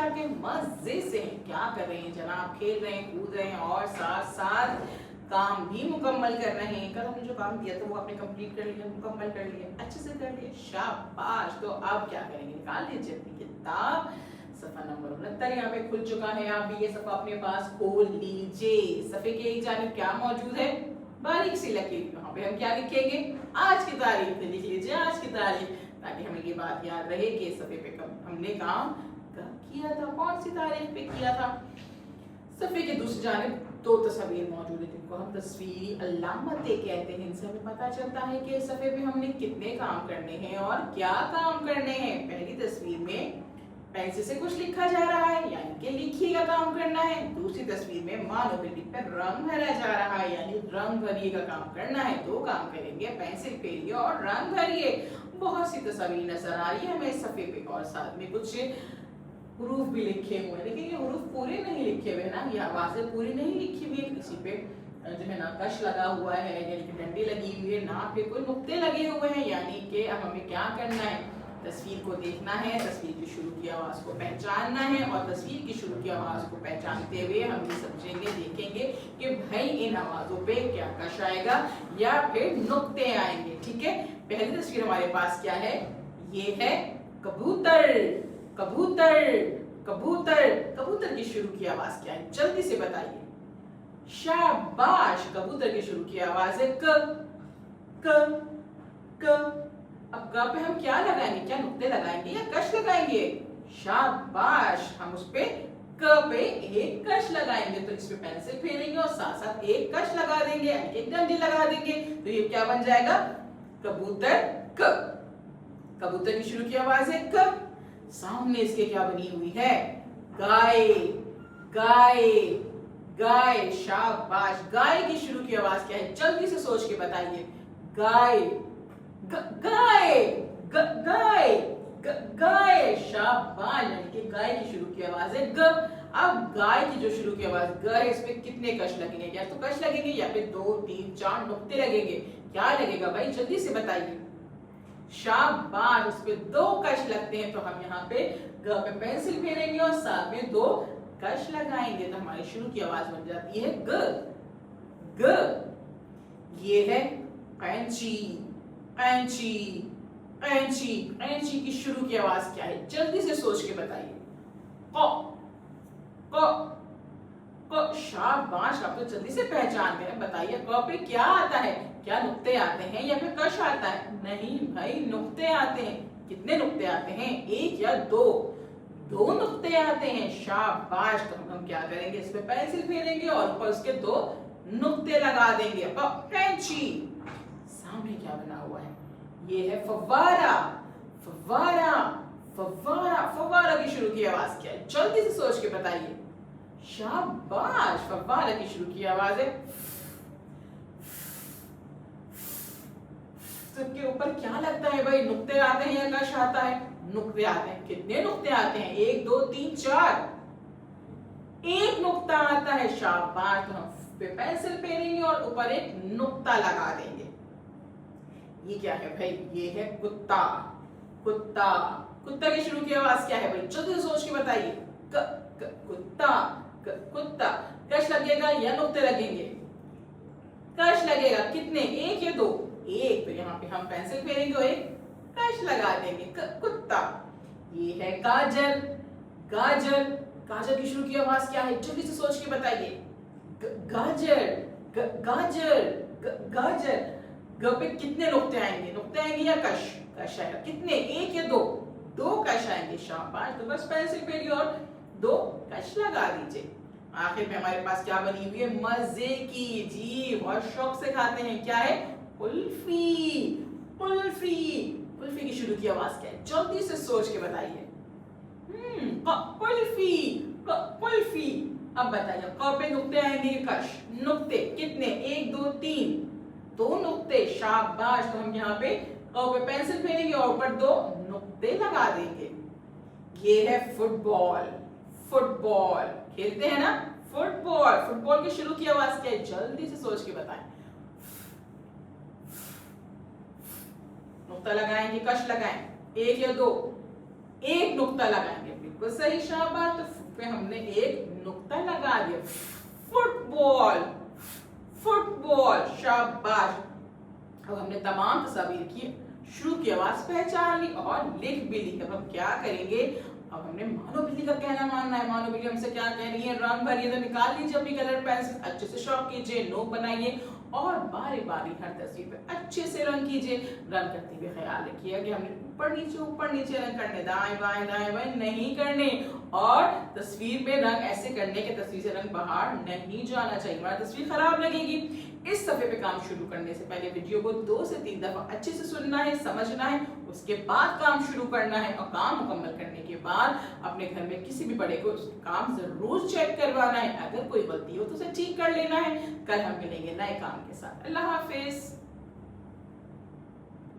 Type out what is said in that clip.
जाके मजे से क्या कर रहे हैं जनाब, खेल रहे हैं, कूद रहे हैं और साथ साथ काम भी मुकम्मल कर रहे हैं। कल हमने जो काम दिया था वो आपने कंप्लीट कर लिया, मुकम्मल कर लिया, अच्छे से कर लिया, शाबाश। तो अब क्या करेंगे, निकाल लीजिए अपनी किताब, सफा नंबर 69 यहाँ पे खुल चुका है। आप भी ये सफा अपने पास खोल लीजिए। सफे के एक जानिब क्या मौजूद है, बारीक सी लकीर। यहाँ पे हम क्या लिखेंगे, आज की तारीख लिख लीजिए, आज की तारीख, ताकि हमें ये बात याद रहे कि सफे पे कब हमने काम कब किया था, कौन सी तारीख पे किया था। सफे के दूसरी जानिब दो तस्वीर मौजूद है जिनको हम तस्वीरी अलामतें कहते हैं। इनसे हमें पता चलता है कि सफे पे हमने कितने काम करने हैं और क्या काम करने हैं। पहली तस्वीर में पेंसिल से कुछ लिखा जा रहा है यानी कि लिखिए का काम करना है। दूसरी तस्वीर में मानोबिलिटी पर रंग भरा जा रहा है यानी रंग भरिए का काम करना है। दो काम करेंगे, पेंसिल फेरिए और रंग भरिए। बहुत सी तस्वीर नजर आ रही है हमें सफे पे और साथ में कुछ हुरूफ भी लिखे हुए हैं, लेकिन ये हुरूफ पूरे नहीं लिखे हुए ना, ये आवाजें पूरी नहीं लिखी हुई है। किसी पे जो है ना कश लगा हुआ है यानी कि डंडी लगी हुई है, ना पे कोई नुक्ते लगे हुए हैं। यानी कि अब हमें क्या करना है, तस्वीर को देखना है, तस्वीर की शुरू की आवाज को पहचानना है और तस्वीर की शुरू की आवाज को पहचानते हुए हम ये समझेंगे, देखेंगे कि भाई इन आवाजों पे क्या कश आएगा या फिर नुक्ते आएंगे। ठीक है, पहली तस्वीर हमारे पास क्या है, ये है कबूतर। कबूतर कबूतर कबूतर की शुरू की आवाज क्या है, जल्दी से बताइए। शाबाश, कबूतर की शुरू की आवाज है क। क क अब क पे हम क्या लगाएंगे, क्या नुक्ते लगाएंगे या कश लगाएंगे। शाबाश, हम उस पे क पे एक कश लगाएंगे। तो इस पे पेंसिल फेरेंगे और साथ साथ एक कश लगा देंगे यानी कि एक डंडी लगा देंगे। तो ये क्या बन जाएगा, कबूतर क। कबूतर की शुरू की आवाज है क। सामने इसके क्या बनी हुई है, गाय। गाय गाय, शाबाश। गाय की शुरू की आवाज क्या है, जल्दी से सोच के बताइए। गाय गाय गाय गाय, शाबाश। यानी कि गाय की शुरू की आवाज है ग। अब गाय की जो शुरू की आवाज ग है, इस पे कितने कश लगेंगे, या तो कश लगेंगे या फिर 2 3 4 नुक्ते लगेंगे। क्या लगेगा भाई, जल्दी से बताइए। शाबाश, उस पे 2 कश लगते हैं। तो हम यहाँ पे ग पे पेंसिल फेरेंगे और साथ में 2 कश लगाएंगे। तो हमारी शुरू की आवाज बन जाती है ग। ग। ये है कैंची। कैंची कैंची कैंची की शुरू की आवाज क्या है, जल्दी से सोच के बताइए। क क क, शाबाश, आप तो जल्दी से पहचान गए। बताइए क पे क्या आता है, क्या नुक्ते आते हैं या फिर कश आता है। नहीं भाई, नुक्ते आते हैं। कितने नुक्ते आते हैं, 1 या 2? 2 नुक्ते आते हैं। शाबाश, तो हम क्या करेंगे, इस पे पेंसिल फेरेंगे और ऊपर उसके 2 नुक्ते लगा देंगे। कैंची। सामने क्या बना हुआ है, ये है फव्वारा। फव्वारा फव्वारा फव्वारा की शुरू की आवाज क्या है, जल्दी से सोच के बताइए। शाबाश, फव्वारा की शुरू की आवाज है। सबके ऊपर क्या लगता है भाई, नुक्ते आते हैं या कश आता है। नुक्ते आते हैं। कितने नुक्ते आते हैं, 1 2 3 4। 1 नुक्ता आता है। शाबाश, तो हम पे पेंसिल फेरेंगे और ऊपर एक नुक्ता लगा देंगे। ये क्या है भाई, ये है कुत्ता। कुत्ता कुत्ता की शुरू की आवाज क्या है भाई, जल्दी से सोच के बताइए। कुत्ता कुत्ता। कश लगेगा या नुक्ते लगेंगे, कश लगेगा। कितने, 1 या 2? 1। तो यहाँ पे हम पेंसिल फेरेंगे और एक कश लगा देंगे। कुत्ता। ये है गाजर। गाजर गाजर की शुरू की आवाज क्या है, जल्दी से सोच के बताइए। गाजर गाजर गाजर। ग पे कितने नुक्ते आएंगे, नुक्ते आएंगे या कश, कश आएगा। कितने, 1 या 2? 2 कश आएंगे। शाबाश, तो बस पेंसिल फेरिए और 2 कश लगा दीजिए। आखिर में हमारे पास क्या बनी हुई है, मजे की, जी बहुत शौक से खाते हैं, क्या है, कुल्फी। कुल्फी कुल्फी की शुरू की आवाज क्या है, जल्दी से सोच के बताइए। कुल्फी कुल्फी। अब बताइए, क पे नुक्ते आएंगे, कश, नुक्ते कितने, 1 2 3, 2 नुक्ते। शाबाश, तो हम यहाँ पे क पे पेंसिल फेरेंगे और ऊपर 2 नुक्ते लगा देंगे। ये है फुटबॉल। फुटबॉल खेलते हैं ना, फुटबॉल। फुटबॉल की शुरू की आवाज क्या है, जल्दी से सोच के बताएं। नुक्ता लगाएंगे, कश लगाएं, 1 या 2? एक नुक्ता लगाएंगे, बिल्कुल सही, शाबाश। तो पे हमने एक नुक्ता लगा दिया, फुटबॉल, फुटबॉल, शाबाश। अब हमने तमाम तस्वीर की शुरू की आवाज पहचान ली और लिख भी ली। अब हम क्या करेंगे, अब हमने मानो बिल्ली का कहना मानना है। मानो बिल्ली हमसे क्या कह रही है, रंग भरिए। तो निकाल लीजिए अपनी कलर पेंसिल, अच्छे से शौक कीजिए, नोक बनाइए और बारी बारी हर तस्वीर पे अच्छे से रंग कीजिए। रंग करते हुए ख्याल रखिए कि हमने ऊपर नीचे रंग करने, दाएं बाएं नहीं करने। और तस्वीर में रंग ऐसे करने के तस्वीर से रंग बाहर नहीं जाना चाहिए, हमारी तस्वीर खराब लगेगी। इस सफे पे काम शुरू करने से पहले वीडियो को 2 से 3 दफा अच्छे से सुनना है, समझना है, उसके बाद काम शुरू करना है। और काम मुकम्मल करने के बाद अपने घर में किसी भी बड़े को काम जरूर चेक करवाना है। अगर कोई गलती हो तो उसे ठीक कर लेना है। कल हम मिलेंगे नए काम के साथ। अल्लाह हाफिज।